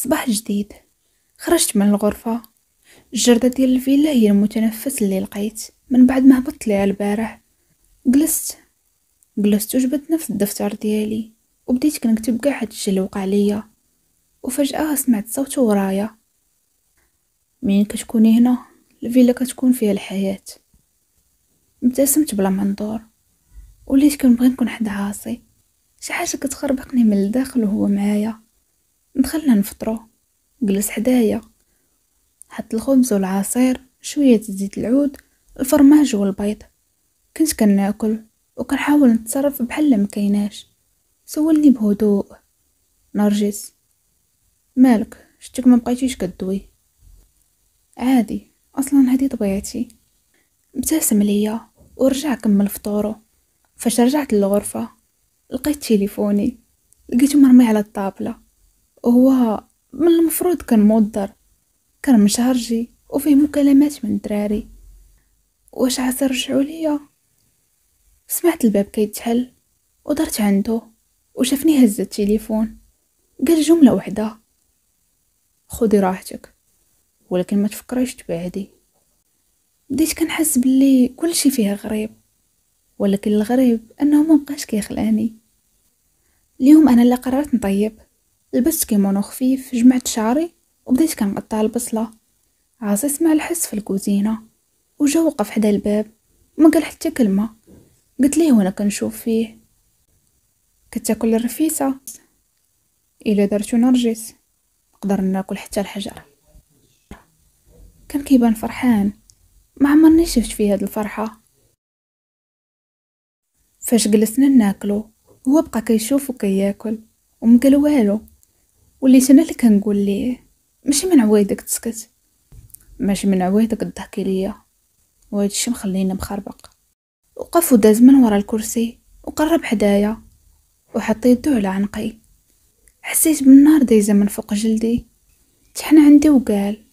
صباح جديد. خرجت من الغرفة. الجردة ديال الفيلا هي المتنفس اللي لقيت من بعد ما هبطت ليها البارح. جلست وجبت نفس الدفتر ديالي وبديت كنكتب كاع هادشي اللي وقع ليا، وفجأة سمعت صوت ورايا. مين كتكوني هنا؟ الفيلا كتكون فيها الحياة. ابتسمت بلا ما ندور، وليت كنبغي نكون حدا عاصي، شي حاجة كتخربقني من الداخل وهو معايا. دخلنا نفطرو، جلس حدايا، حط الخبز والعصير، شوية زيت العود، الفرماج والبيض. كنت كناكل وكنحاول نتصرف بحال مكايناش. سولني بهدوء: نرجس، مالك؟ شتك ما بقيتيش كدوي؟ عادي، اصلا هذه طبيعتي. ابتسم ليا ورجع كمل فطورو. فاش رجعت للغرفة لقيت تليفوني، لقيته مرمي على الطابلة، وهو من المفروض كان مودر، كان مشارجي وفيه مكالمات من الدراري. واش عسى رجعوا ليا؟ سمعت الباب كيتحل ودرت عنده، وشافني هز التليفون. قال جملة واحدة: خدي راحتك، ولكن ما تفكريش تبعدي. بديت كنحس باللي كل شي فيه غريب، ولكن الغريب انه ما بقاش كيخلاني. اليوم انا اللي قررت نطيب. لبست كيمونو خفيف، جمعت شعري وبديت كنقطع البصلة. عاصي سمع الحس في الكوزينة وجا وقف حدا الباب، ما قال حتى كلمة. قلت ليه وانا كنشوف فيه: كتاكل الرفيسة؟ الا درتو نرجس نقدر ناكل حتى الحجر. كان كيبان فرحان، ما عمرني شفت فيه هاد الفرحة. فاش جلسنا ناكلو هو بقى كيشوف وكياكل ومقال والو. وليت انا اللي كنقول ليه: ماشي من عوايدك تسكت، ماشي من عوايدك تضحكي ليا. وهاد الشي مخليني مخربق. وقف وداز من ورا الكرسي وقرب حدايا وحط يدو على عنقي. حسيت بالنار دايزة من فوق جلدي. تحن عندي وقال: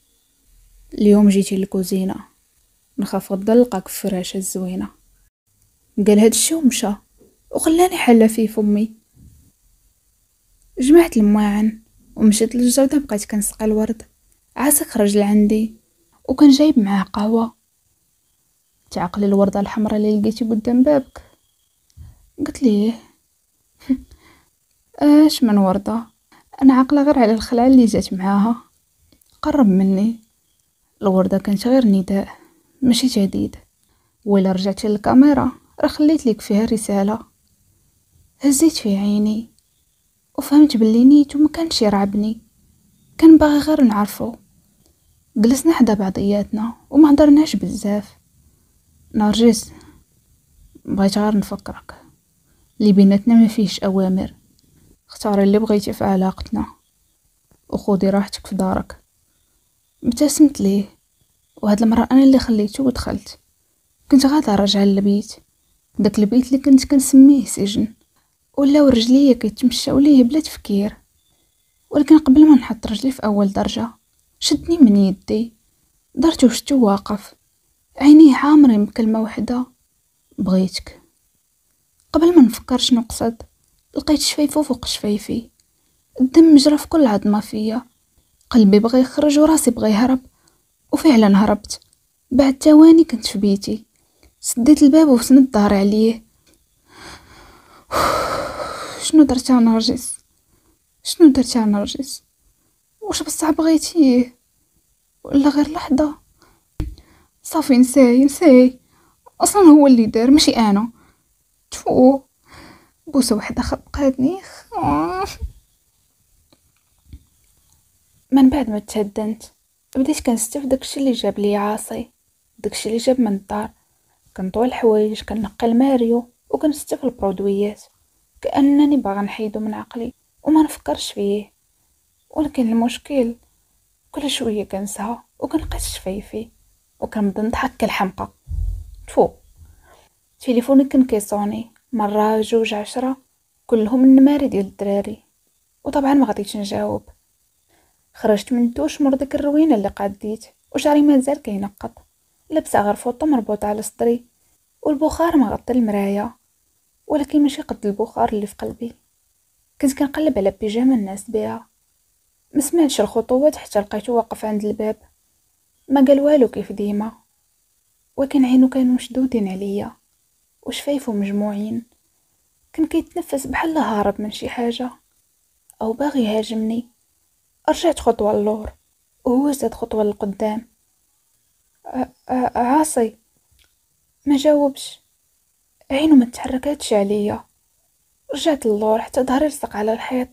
اليوم جيتي للكوزينة، نخاف غدا نلقاك في فراشة الزوينة. قال هاد الشي ومشى وخلاني حالة في فمي. جمعت الماعن ومشيت للجردة، بقيت كنسقي الورد. عاسك خرج لعندي وكان جايب معاه قهوة. تعقلي الوردة الحمراء اللي لقيتي قدام بابك؟ قلت ليه: اش من وردة، انا عاقله غير على الخلعه اللي جات معاها. قرب مني. الوردة كانت غير نداء، ماشي تهديد. وإلا رجعتي للكاميرا راه خليت لك فيها رسالة. هزيت في عيني وفهمت باللي نيتو ما كانش يرعبني، كان باغي غير نعرفو. جلسنا حدا بعضياتنا وما هضرناش بزاف. نرجس، بغيت غير نفكرك، اللي بيناتنا ما فيهش اوامر. اختاري اللي بغيتي في علاقتنا وخودي راحتك في دارك. ابتسمت ليه، وهاد المرة انا اللي خليته ودخلت. كنت غادا راجعه للبيت، داك البيت اللي كنت كنسميه سجن، ولا ورجليا كيتمشاو ليه بلا تفكير. ولكن قبل ما نحط رجلي في اول درجه شدني من يدي، درتو شتو واقف، عينيه عامرين بكلمه وحده: بغيتك. قبل ما نفكر شنو قصد لقيت شفايفو فوق شفايفي، الدم جرى في كل عظمه فيا. قلبي بغى يخرج وراسي بغى يهرب، وفعلا هربت. بعد ثواني كنت في بيتي، سديت الباب وسندت ظهري عليه. شنو درت يا نرجس؟ شنو درت يا نرجس؟ واش بصح بغيتيه ولا غير لحظه؟ صافي نساي اصلا هو اللي دار ماشي انا. تفو، بوسه وحده خبقاتني. من بعد ما تهدنت بديت كنستف داكشي اللي جاب لي عاصي، داكشي اللي جاب من الدار. كنطوي الحوايج، كنقي الماريو، وكنستف البرودويات، كانني باغا نحيدو من عقلي وما نفكرش فيه. ولكن المشكل كل شويه كنسها وكنقيس شفايفي وكنبدا نضحك كالحمقى. تفو، تليفوني كان كيصوني مره جوج 10، كلهم النماري ديال الدراري، وطبعا ما غاديش نجاوب. خرجت من الدوش مور ديك الروينه اللي قاديت، وشعري مازال كينقط. لابسه غير فوطه مربوطه على صدري، والبخار مغطي المرايه، ولكن ماشي قد البخار اللي في قلبي. كنت كنقلب على بيجامه الناس بها، ما سمعتش الخطوات حتى لقيتو واقف عند الباب. ما قال والو كيف ديما، ولكن عينو كانوا مشدودين عليا وشفايفو مجموعين. كان كيتنفس بحال هارب من شي حاجه او باغي يهاجمني. رجعت خطوه للور وهو زاد خطوه للقدام. عاصي ما جاوبش، عينو ما تحركاتش عليا. رجعت للور حتى ظهري لصق على الحيط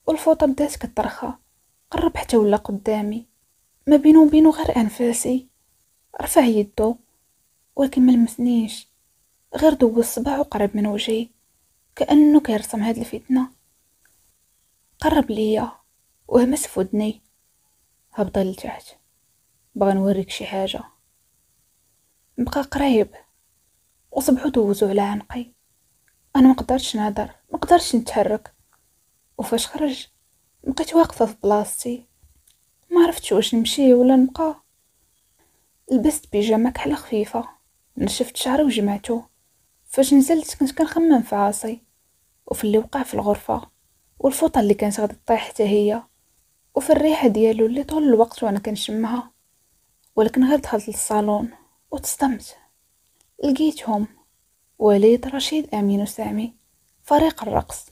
والفوطه بدات كترخى. قرب حتى ولا قدامي، ما بينو وبينو غير انفاسي. رفع يدو ولكن ما لمسنيش، غير دوز صباعو قرب من وجهي كانه كيرسم هاد الفتنه. قرب ليا وهمس في ودني. هبطي لتحت، بغا نوريك شي حاجه. بقى قريب وصبحو دوزو على عنقي. انا ما قدرتش نهضر، ما قدرتش نتحرك. وفاش خرج بقيت واقفه في بلاصتي، ما عرفتش واش نمشي ولا نبقى. لبست بيجامه كحله خفيفه، نشفت شعري وجمعته. فاش نزلت كنت كنخمم في عاصي وفي اللي وقع في الغرفه، والفوطه اللي كانت غادي طيح حتى هي، وفي الريحه ديالو اللي طول الوقت وانا كنشمها. ولكن غير دخلت للصالون وتصدمت. لقيتهم وليد، رشيد، امين وسامي، فريق الرقص.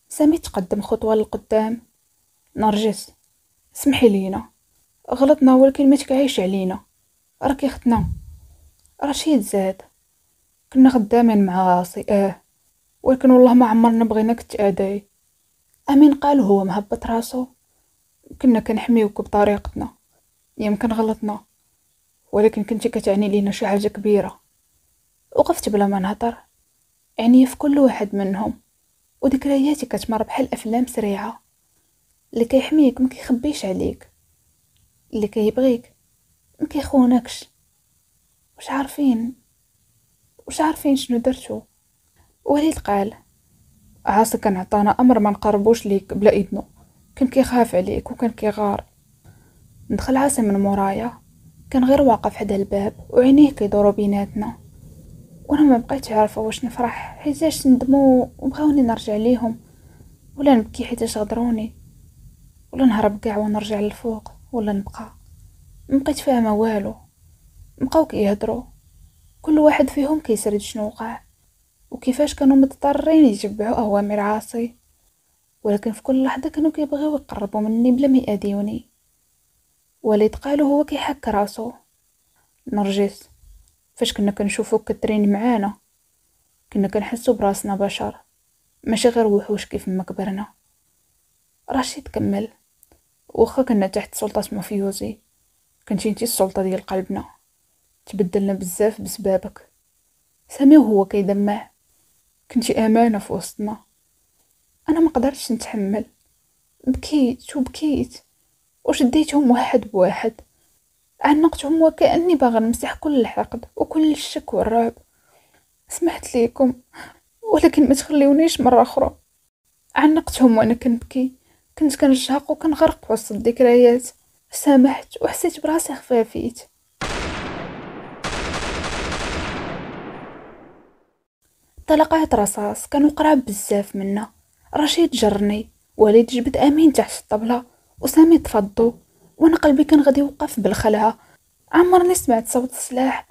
سامي تقدم خطوه للقدام. نرجس سمحي لينا، غلطنا ولكن ما تكعيش علينا، راكي اختنا. رشيد زاد كنا خدامين مع عاصي ولكن والله ما عمرنا بغيناك تأذي. امين قال هو مهبط راسو، كنا كنحميوك بطريقتنا، يمكن غلطنا ولكن كنتي كتعني لينا شي حاجه كبيره. وقفت بلا ما نهضر، عيني في كل واحد منهم وذكرياتي كتمر بحال افلام سريعه. اللي كيحميك ما كيخبيش عليك، اللي كيبغيك ما كيخونكش. واش عارفين شنو درتو. وليد قال عاصي كان عطانا امر ما نقربوش ليك بلا اذنه، كان كيخاف عليك وكان كيغار. ندخل عاصي من مورايا، كان غير واقف حدا الباب وعينيه كيدورو بيناتنا. وانا ما بقيتش عارفه واش نفرح حيتاش ندمو وبغاوني نرجع ليهم، ولا نبكي حيتاش غدروني، ولا نهرب كاع ونرجع للفوق، ولا نبقى. مبقيت فاهمه والو. بقاو كيهضروا، كل واحد فيهم كيسرد شنو وقع وكيفاش كانوا مضطرين يتبعوا اوامر عاصي. ولكن في كل لحظه كانوا كيبغيو يقربوا مني بلا ما يأذيوني. وليد قالوا هو كيحك راسو. نرجس فاش كنا كنشوفوك كترين معانا كنا كنحسو براسنا بشر، ماشي غير وحوش كيف ما كبرنا. رشيد كمل واخا كنا تحت سلطة مافيوزي، كنتي انتي السلطة ديال قلبنا، تبدلنا بزاف بسبابك. سامي وهو كيدمع، كنتي امانة في وسطنا. انا ما قدرتش نتحمل، بكيت وبكيت وشديتهم واحد بواحد، عنقتهم وكأني باغا نمسح كل الحقد وكل الشك والرعب. سمحت ليكم ولكن ما تخليونيش مرة أخرى. عنقتهم وأنا كنبكي، كنت كنشهق وكنغرق وسط الذكريات. سامحت وحسيت براسي خفافيت. طلقات رصاص كانوا قراب بزاف منا. رشيد جرني، وليد جبد امين تحت الطبله، وسامي تفضو، وانا قلبي كان غادي يوقف بالخلعه. عمرني سمعت صوت السلاح.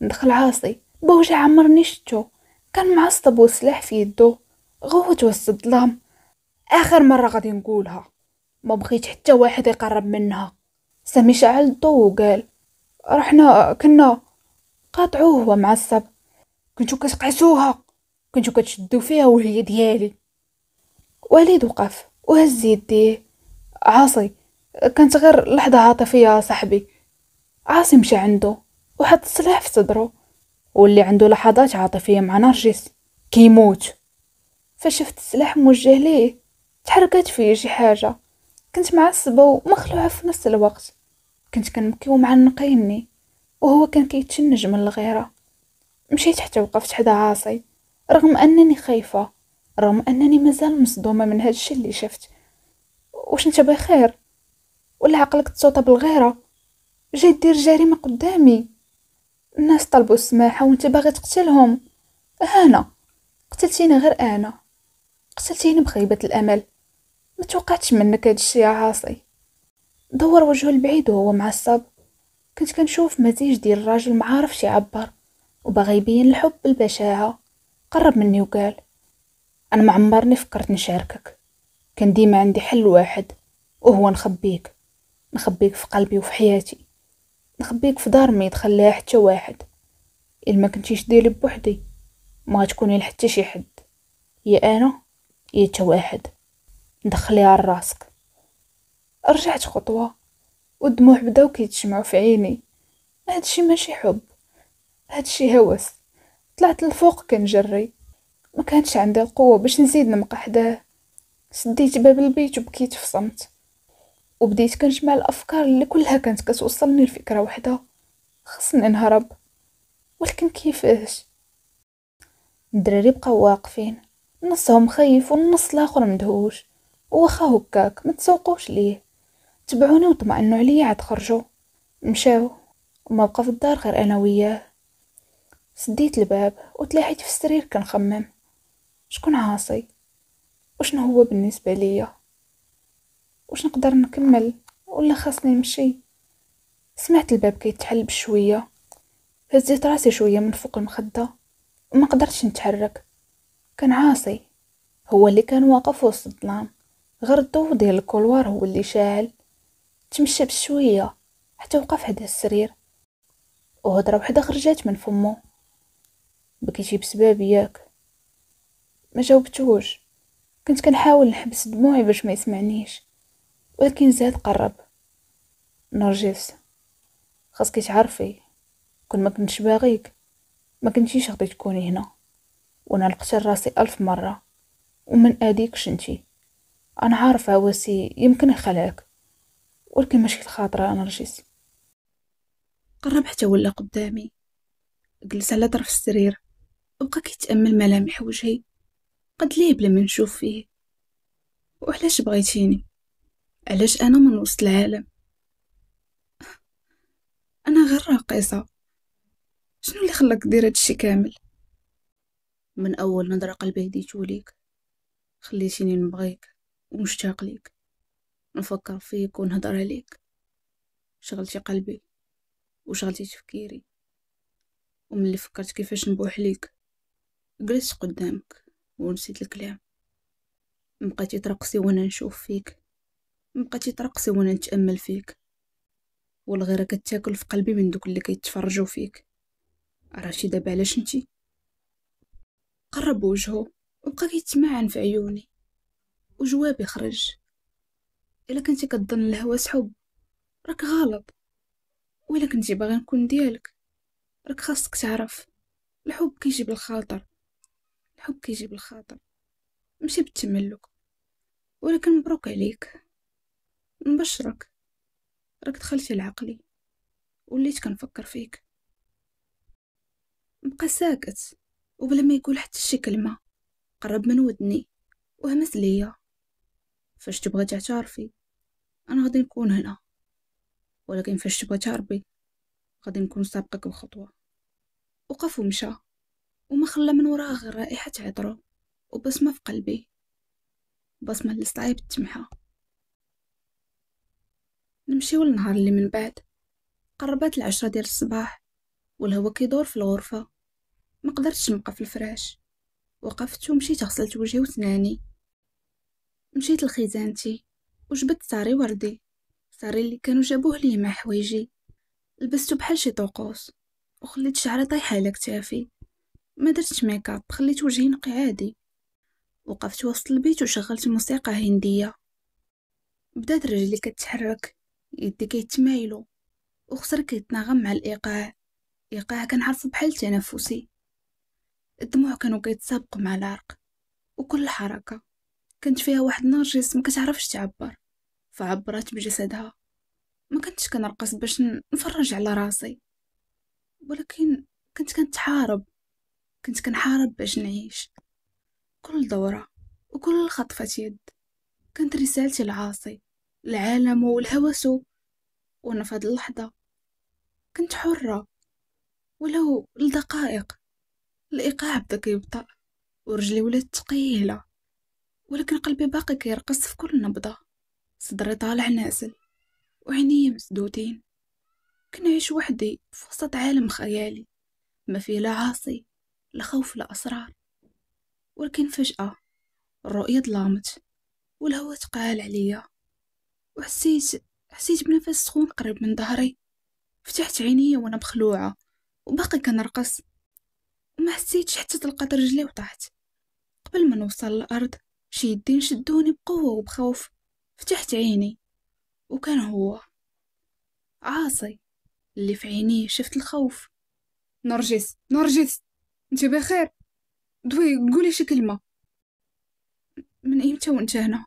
ندخل عاصي بوجع، عمرني شتو كان معصب وسلاح في يدو. غوت وسط الظلام. اخر مره غادي نقولها، ما بغيت حتى واحد يقرب منها. سامي شعل الضو وقال رحنا كنا قاطعوه هو معصب، كنتو كتقعسوها، كنتو كتشدو فيها وهي ديالي. وليد وقف وهز يديه. عاصي كانت غير لحظة عاطفية صاحبي. عاصي مشى عنده وحط السلاح في صدره، واللي عنده لحظات عاطفية مع نرجس كيموت. فشفت السلاح موجه ليه تحركت فيه شي حاجة. كنت معصبة ومخلوعة في نفس الوقت، كنت كنبكي ومعنقيني وهو كان كيتشنج من الغيرة. مشيت حتى وقفت حدا عاصي، رغم أنني خايفة، رغم أنني مازال مصدومة من هاد الشي اللي شفت. واش انت بخير ولا عقلك تصوت بالغيرة؟ جاي دير جريمة قدامي، الناس طلبوا السماحة وانت باغي تقتلهم. هانا قتلتيني، غير انا قتلتيني بخيبة الامل. ما توقعتش منك هاد الشي يا عاصي. دور وجهه البعيد وهو معصب. كنت كنشوف مزيج ديال الراجل معارفش يعبر وباغي يبين الحب بالبشاعة. قرب مني وقال: انا ما عمرني فكرت نشاركك، كان ديما عندي حل واحد، وهو نخبيك في قلبي وفي حياتي، نخبيك في دار ما يدخل لها حتى واحد. الا ما كنتيش ديري بوحدي ما غتكوني لحتى شي حد، يا انا يا تا واحد ندخليها لراسك. رجعت خطوه والدموع بداو كيتجمعوا في عيني. هادشي ماشي حب، هادشي هوس. طلعت للفوق كنجري، ما كانش عندي القوه باش نزيد نبقى حداه. سديت باب البيت وبكيت في صمت، وبديت كنجمع الافكار اللي كلها كانت كتوصلني لفكره واحده: خصني نهرب. ولكن كيفاش؟ الدراري بقاو واقفين، نصهم خايف والنص الاخر مدهوش. وواخا هكاك ما تسوقوش ليه، تبعوني وطمأنوا عليا عاد خرجوا. مشاو وما بقى في الدار غير انا وياه. سديت الباب وتلاحيت في السرير كنخمم: شكون عاصي؟ وشنو هو بالنسبه ليا؟ واش نقدر نكمل ولا خاصني نمشي؟ سمعت الباب كيتحل بشويه، هزيت راسي شويه من فوق المخده وما قدرتش نتحرك. كان عاصي هو اللي كان واقف وسط الظلام، غير الضوء ديال الكولوار هو اللي شاعل. تمشى بشويه حتى وقف حدا السرير، وهضره وحده خرجات من فمو: بكيتي بسبابي ياك؟ ما جاوبتوش. كنت كنحاول نحبس دموعي باش ما يسمعنيش، ولكن زاد قرب: نرجس، خاصك تعرفي كون ما كنتش باغيك ما كنتيش غادي تكوني هنا، وانا نقتل راسي 1000 مرة ومن اديكش انتي. انا عارفه واسي يمكن يخلعك، ولكن ماشي الخاطر. انا نرجس قرب حتى ولا قدامي، جلس على طرف السرير وبقى كيتامل ملامح وجهي. قد ليه بلا ما نشوف فيه. وعلاش بغيتيني؟ علاش انا من وسط العالم؟ انا غير راقصه. شنو اللي خلاك دير هادشي كامل؟ من اول نظره قلبي هديتو ليك، خليتيني نبغيك ومشتاق ليك، نفكر فيك ونهضر عليك. شغلتي قلبي وشغلتي تفكيري، وملي فكرت كيفاش نبوح ليك جلست قدامك ونسيت الكلام. بقيتي ترقصي وانا نشوف فيك، بقيتي ترقصي وانا نتامل فيك، والغيره كتاكل في قلبي من دوك اللي كيتفرجوا فيك. عرفتي دابا علاش انتي؟ قرب وجهه وبقى كيتمعن في عيوني، وجوابي خرج: الا كنتي كتظن الهوى حب راك غلط، وإلا كنتي باغي نكون ديالك راك خاصك تعرف الحب كيجي بالخاطر. الحب كيجي بالخاطر ماشي بالتملك. ولكن مبروك عليك، نبشرك، راك دخلتي لعقلي وليت كنفكر فيك. بقى ساكت وبلا ما يقول حتى شي كلمه. قرب من ودني وهمس ليا: فاش تبغي تعترفي انا غادي نكون هنا، ولكن فاش تبغي تهربي غادي نكون سابقك بخطوه. وقف ومشى وما خلى من وراه غير رائحه عطره وبسمه في قلبي، بسمه اللي صعيب تمحى. نمشيو للنهار اللي من بعد. قربت 10 ديال الصباح والهوا كيدور في الغرفه. ما قدرتش نبقى في الفراش، وقفت ومشيت غسلت وجهي وسناني. مشيت لخزانتي وجبت ساري وردي، ساري اللي كانوا جابوه لي مع حوايجي. لبستو بحال شي طقوس وخليت شعري طايحه على كتافي. ما درتش ميكاب، خليت وجهي نقي عادي. وقفت وسط البيت وشغلت موسيقى هنديه. بدات رجلي كتحرك، يدي كيتمايلو، وخصري كيتناغم مع الايقاع. ايقاع كنعرفو بحال تنفسي. الدموع كانوا كيتسابقوا مع العرق، وكل حركه كانت فيها واحد نرجس ما كتعرفش تعبر، فعبرت بجسدها. ما كنتش كنرقص باش نفرج على راسي، ولكن كنت كنحارب باش نعيش. كل دورة وكل خطفة يد كانت رسالتي لعاصي، العالم والهوس. وانا في هاد اللحظة كنت حرة ولو لدقائق. الايقاع بدا كيبطأ ورجلي ولات ثقيلة، ولكن قلبي باقي كيرقص في كل نبضة. صدري طالع نازل وعيني مسدودين. كنعيش وحدي في وسط عالم خيالي ما فيه لا عاصي لا خوف لا أسرار. ولكن فجأة الرؤية ظلامت والهواء تقال عليا، وحسيت بنفس سخون قريب من ظهري. فتحت عيني وانا مخلوعة وباقي كنرقص، وما حسيتش حتى طلقت رجلي وطحت. قبل ما نوصل الأرض شي يدين شدوني بقوة وبخوف. فتحت عيني وكان هو عاصي. اللي في عينيه شفت الخوف. نرجس انت بخير؟ دوي قولي شي كلمة. من ايمتى وانت هنا؟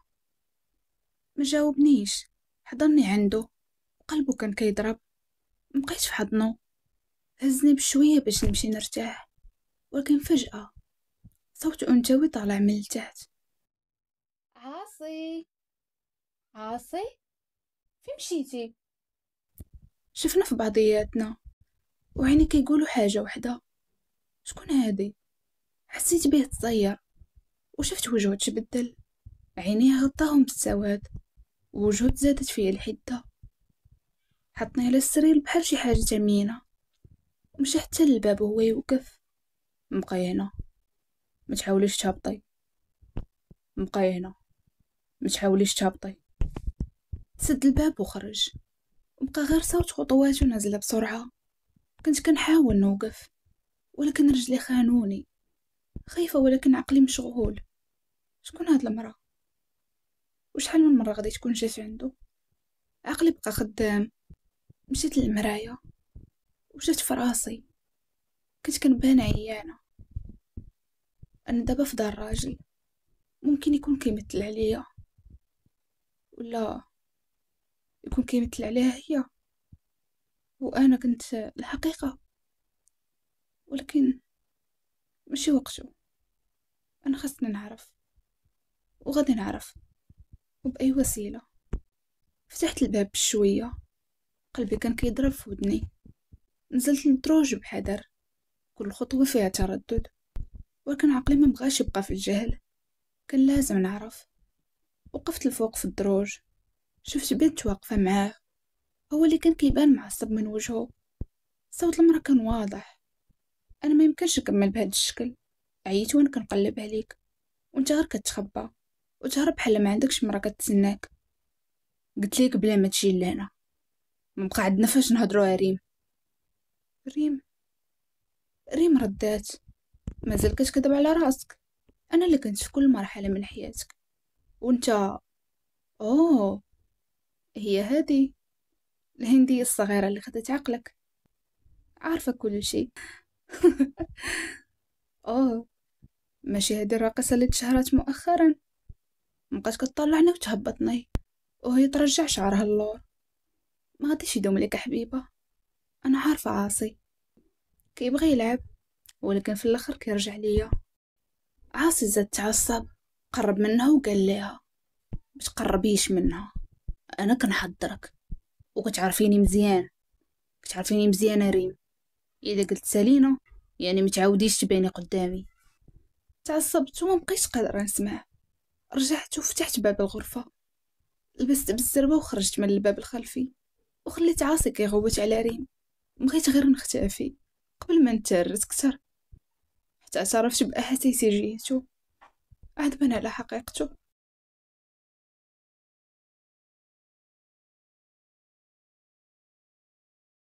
ما جاوبنيش. حضني عنده وقلبه كان كيضرب. مبقيت في حضنه. هزني بشوية باش نمشي نرتاح، ولكن فجأة صوت أنثوي طالع من التحت. عاصي، عاصي، فين مشيتي؟ شفنا في بعضياتنا وعيني كيقولوا حاجة وحدة. شكون هادي؟ حسيت بيه تصير وشفت وجهه تبدل. عينيه غطاهم بالسواد ووجهه تزادت فيه الحدة. حطني على السرير بحال شي حاجة ثمينة ومشى حتى للباب وهو يوقف. بقاي هنا، ما تحاوليش تهبطي. بقاي هنا، ما تحاوليش تهبطي. سد الباب وخرج، وبقى غير صوت خطواته نازلة بسرعة. كنت كنحاول نوقف ولكن رجلي خانوني. خايفة ولكن عقلي مشغول. شكون هاد المرأة؟ وشحال من مرة غادي تكون جات عنده؟ عقلي بقى خدام. مشيت للمراية وشفت في راسي. كنت كنبان عيانة. أنا دابا في دار راجل ممكن يكون كيمثل عليا، ولا يكون كيمثل عليها هي وأنا كنت الحقيقة. ولكن ماشي وقته. أنا خاصني نعرف وغادي نعرف وبأي وسيلة. فتحت الباب بشوية. قلبي كان كيضرب في ودني. نزلت للدروج بحذر، كل خطوة فيها تردد، ولكن عقلي ما بغاش يبقى في الجهل. كان لازم نعرف. وقفت الفوق في الدروج. شفت بنت واقفة معاه. هو اللي كان كيبان معصب من وجهه. صوت المرأة كان واضح. أنا ما يمكنش نكمل بهذا الشكل. عييت وانا كنقلب عليك وانت غير كتخبى وتهرب بحال ما عندكش مرا كتسناك. قلت ليك بلا ما تجي لهنا. ما بقى عندنا فاش نهضروا يا ريم. ريم، ريم ردات. مازال كتكذب على راسك. انا اللي كنت في كل مرحله من حياتك وانت. اوه، هي هذه الهنديه الصغيره اللي خدت عقلك. عارفه كل شيء. اوه، ماشي هذه الراقصه اللي تشهرت مؤخرا؟ مبقات كتطلعني وتهبطني وهي ترجع شعرها اللور. ما غاديش يدوم لك حبيبه. انا عارفه عاصي كيبغي يلعب، ولكن في الاخر كيرجع ليا. عاصي زاد تعصب. قرب منها وقال لها متقربيش منها. انا كنحضرك وكتعرفيني مزيان. كتعرفيني مزيان ريم. اذا قلت سالينا يعني متعوديش تباني قدامي. تعصبت وما بقيتش قادره نسمع. رجعت وفتحت باب الغرفه. لبست بالزربه وخرجت من الباب الخلفي وخليت عاصي كيغوت على ريم. بغيت غير نختفي قبل ما نتعرس كتر. حتى اعترفت باحاسيسي جيتو. عاد بان على حقيقته.